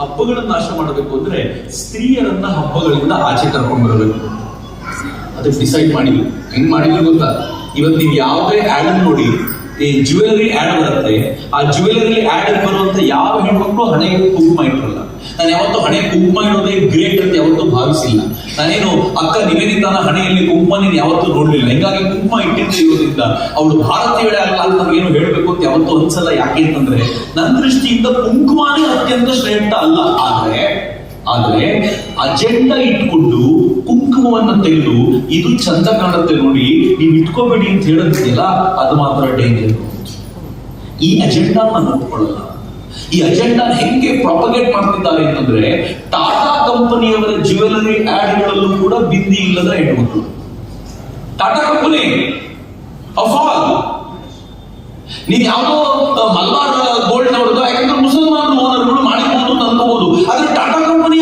ಹಬ್ಬಗಳನ್ನ ನಾಶ ಮಾಡಬೇಕು ಅಂದ್ರೆ ಸ್ತ್ರೀಯರನ್ನ ಹಬ್ಬಗಳಿಂದ ಆಚೆ ಕರ್ಕೊಂಡು ಬರಬೇಕು. ಅದಕ್ಕೆ ಡಿಸೈಡ್ ಮಾಡಿದ್ವಿ. ಹೆಂಗ್ ಮಾಡಿದ್ವಿ ಗೊತ್ತಾ? ಇವತ್ತು ನೀವು ಯಾವುದೇ ಆಡ್ ನೋಡಿ, ಈ ಜ್ಯುವೆಲರಿ ಆಡ್ ಬರುತ್ತೆ, ಆ ಜ್ಯುವೆಲರಿ ಆಡ್ ಬರುವಂತ ಯಾವ ಹೆಣ್ಮಕ್ಳು ಹಣೆಗೆ ಕುಂಕುಮ ಇಟ್ಟಿರಲ್ಲ. ನಾನು ಯಾವತ್ತೂ ಹಣೆ ಕುಂಕುಮ ಇಡೋದೇ ಗ್ರೇಟ್ ಅಂತ ಯಾವತ್ತೂ ಭಾವಿಸಿಲ್ಲ. ನಾನೇನು ಅಕ್ಕ ನಿವೇದಿತಾನ ಹಣೆಯಲ್ಲಿ ಕುಂಕುಮ ನೀನು ಯಾವತ್ತೂ ನೋಡ್ಲಿಲ್ಲ. ಹಿಂಗಾಗಿ ಕುಂಕುಮ ಇಟ್ಟಿದ್ದ ಇರೋದ್ರಿಂದ ಅವಳು ಭಾರತೀಯಳೆ ಅಲ್ಲ ಅಂತ ನಮಗೇನು ಹೇಳಬೇಕು ಅಂತ ಯಾವತ್ತೂ ಅನ್ಸಲ್ಲ. ಯಾಕೆ ಅಂತಂದ್ರೆ ನನ್ನ ದೃಷ್ಟಿಯಿಂದ ಕುಂಕುಮನೇ ಅತ್ಯಂತ ಶ್ರೇಷ್ಠ ಅಲ್ಲ. ಆದ್ರೆ ಅಜೆಂಡಾ ಇಟ್ಕೊಂಡು ಕುಂಕುಮವನ್ನ ತೆಗೆದು ಇದು ಚಂದ ಕಾಣುತ್ತೆ ನೋಡಿ, ನೀವು ಇಟ್ಕೋಬೇಡಿ ಅಂತ ಹೇಳೋದಿದೆಯಲ್ಲ, ಅದು ಮಾತ್ರ ಡೇಂಜರ್. ಈ ಅಜೆಂಡಾ ನಾನು ಒಪ್ಕೊಳ್ಳಲ್ಲ. ಈ ಅಜೆಂಡಾ ಹೆಂಗೆ ಪ್ರಾಪಗೇಟ್ ಮಾಡ್ತಿದ್ದಾರೆ ಅಂತಂದ್ರೆ, ಟಾಟಾ ಕಂಪನಿಯವರ ಜ್ಯುವೆಲರಿ ಆಡ್ಗಳಲ್ಲೂ ಕೂಡ ಬಿಂದಿ ಇಲ್ಲದ ಹೆಣ್ಮಕ್ಳು. ಟಾಟಾ ಕಂಪನಿ ಆಫ್ ಆಲ್, ನೀನ್ ಯಾವುದೋ ಮಲ್ಬಾರ್ ಗೋಲ್ಡ್ ನೋಡುದು, ಯಾಕಂದ್ರೆ ಮುಸಲ್ಮಾನ್ ಓನರ್ಗಳು ಮಾಡಿಬಹುದು ಅಂತ ಅನ್ಕೋಬಹುದು. ಆದ್ರೆ ಟಾಟಾ ಕಂಪನಿ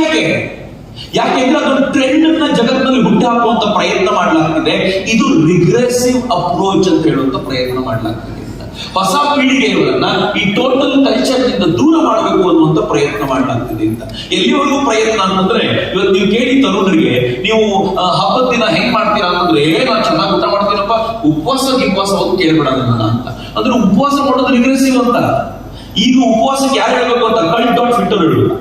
ಯಾಕೆಂದ್ರೆ ಅದೊಂದು ಟ್ರೆಂಡ್ ಅನ್ನ ಜಗತ್ತಿನಲ್ಲಿ ಹುಟ್ಟಿ ಹಾಕುವಂತ ಪ್ರಯತ್ನ ಮಾಡಲಾಗ್ತಿದೆ. ಇದು ರಿಗ್ರೆಸಿವ್ ಅಪ್ರೋಚ್ ಅಂತ ಹೇಳುವಂತ ಪ್ರಯತ್ನ ಮಾಡಲಾಗ್ತಿದೆ. ಹೊಸ ಪೀಳಿಗೆಯವರನ್ನ ಈ ಟೋಟಲ್ ಕಲ್ಚರ್ ನಿಂದ ದೂರ ಮಾಡಬೇಕು ಅನ್ನುವಂತ ಪ್ರಯತ್ನ ಮಾಡಲಾಗ್ತಿದೆ ಅಂತ. ಎಲ್ಲಿವರೆಗೂ ಪ್ರಯತ್ನ ಅಂತಂದ್ರೆ, ಇವತ್ತು ನೀವು ಕೇಳಿ ತರುಣರಿಗೆ, ನೀವು ಹಬ್ಬದ ದಿನ ಹೆಂಗ್ ಮಾಡ್ತೀರಾ ಅಂತಂದ್ರೆ, ನಾನು ಚೆನ್ನಾಗಿ ಊಟ ಮಾಡ್ತೀನಪ್ಪ, ಉಪವಾಸ ಒಂದು ಕೇಳ್ಬಿಡೋಣ ಅಂತ. ಅಂದ್ರೆ ಉಪವಾಸ ಮಾಡೋದು ರಿಗ್ರೆಸಿವ್ ಅಂತ. ಈಗ ಉಪವಾಸಕ್ಕೆ ಯಾರು ಹೇಳ್ಬೇಕು ಅಂತ ಕಲ್ಟ್.ಫಿಟ್ ಅವರು ಹೇಳುದು.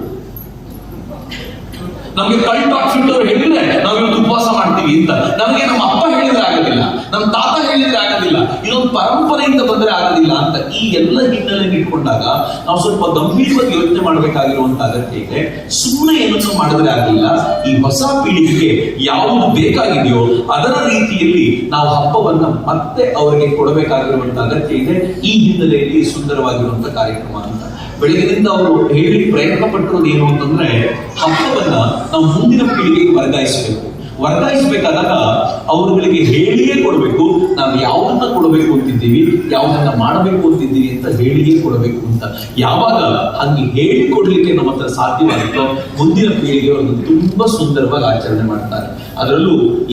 ನಮ್ಗೆ ಕಲ್ಟ್.ಫಿಟ್ ಅವರು ಹೇಳಿದ್ರೆ ನಾವು ಇವತ್ತು ಉಪವಾಸ ಮಾಡ್ತೀವಿ ಅಂತ. ನಮಗೆ ನಮ್ಮ ಅಪ್ಪ ಹೇಳಿದ್ರೆ ಆಗೋದಿಲ್ಲ, ನಮ್ಮ ತಾತ ಹೇಳಿದ್ರೆ ಆಗೋದಿಲ್ಲ, ಇದೊಂದು ಪರಂಪರೆಯಿಂದ ಬಂದ್ರೆ ಆಗೋದಿಲ್ಲ ಅಂತ. ಈ ಎಲ್ಲ ಹಿನ್ನೆಲೆ ಇಟ್ಕೊಂಡಾಗ ನಾವು ಸ್ವಲ್ಪ ಗಂಭೀರವಾಗಿ ಯೋಚನೆ ಮಾಡಬೇಕಾಗಿರುವಂತ ಅಗತ್ಯ ಇದೆ. ಸುಮ್ಮನೆ ಏನನ್ನು ಮಾಡಿದ್ರೆ ಆಗಿಲ್ಲ. ಈ ಹೊಸ ಪೀಳಿಗೆಗೆ ಯಾವುದು ಬೇಕಾಗಿದೆಯೋ ಅದರ ರೀತಿಯಲ್ಲಿ ನಾವು ಹಬ್ಬವನ್ನ ಮತ್ತೆ ಅವರಿಗೆ ಕೊಡಬೇಕಾಗಿರುವಂತ ಅಗತ್ಯ ಇದೆ. ಈ ಹಿನ್ನೆಲೆಯಲ್ಲಿ ಸುಂದರವಾಗಿರುವಂತ ಕಾರ್ಯಕ್ರಮ ಅಂತ. ಬೆಳಗಿನಿಂದ ಅವರು ಹೇಳಿ ಪ್ರಯತ್ನ ಪಟ್ಟಿರೋದು ಏನು ಅಂತಂದ್ರೆ, ಹಬ್ಬವನ್ನ ನಾವು ಮುಂದಿನ ಪೀಳಿಗೆಗೆ ವರ್ಗಾಯಿಸಬೇಕಾದಾಗ ಅವರುಗಳಿಗೆ ಹೇಳಿಯೇ ಕೊಡಬೇಕು. ನಾವು ಯಾವುದನ್ನ ಕೊಡಬೇಕು ಅಂತಿದ್ದೀವಿ, ಯಾವುದನ್ನ ಮಾಡಬೇಕು ಅಂತಿದ್ದೀವಿ ಅಂತ ಹೇಳಿಯೇ ಕೊಡಬೇಕು ಅಂತ. ಯಾವಾಗ ಹಂಗೆ ಹೇಳಿ ಕೊಡ್ಲಿಕ್ಕೆ ನಮ್ಮ ಹತ್ರ ಸಾಧ್ಯವಾಗುತ್ತೋ ಮುಂದಿನ ಪೀಳಿಗೆ ಅವರು ತುಂಬಾ ಸುಂದರವಾಗಿ ಆಚರಣೆ ಮಾಡ್ತಾರೆ. ಅದರಲ್ಲೂ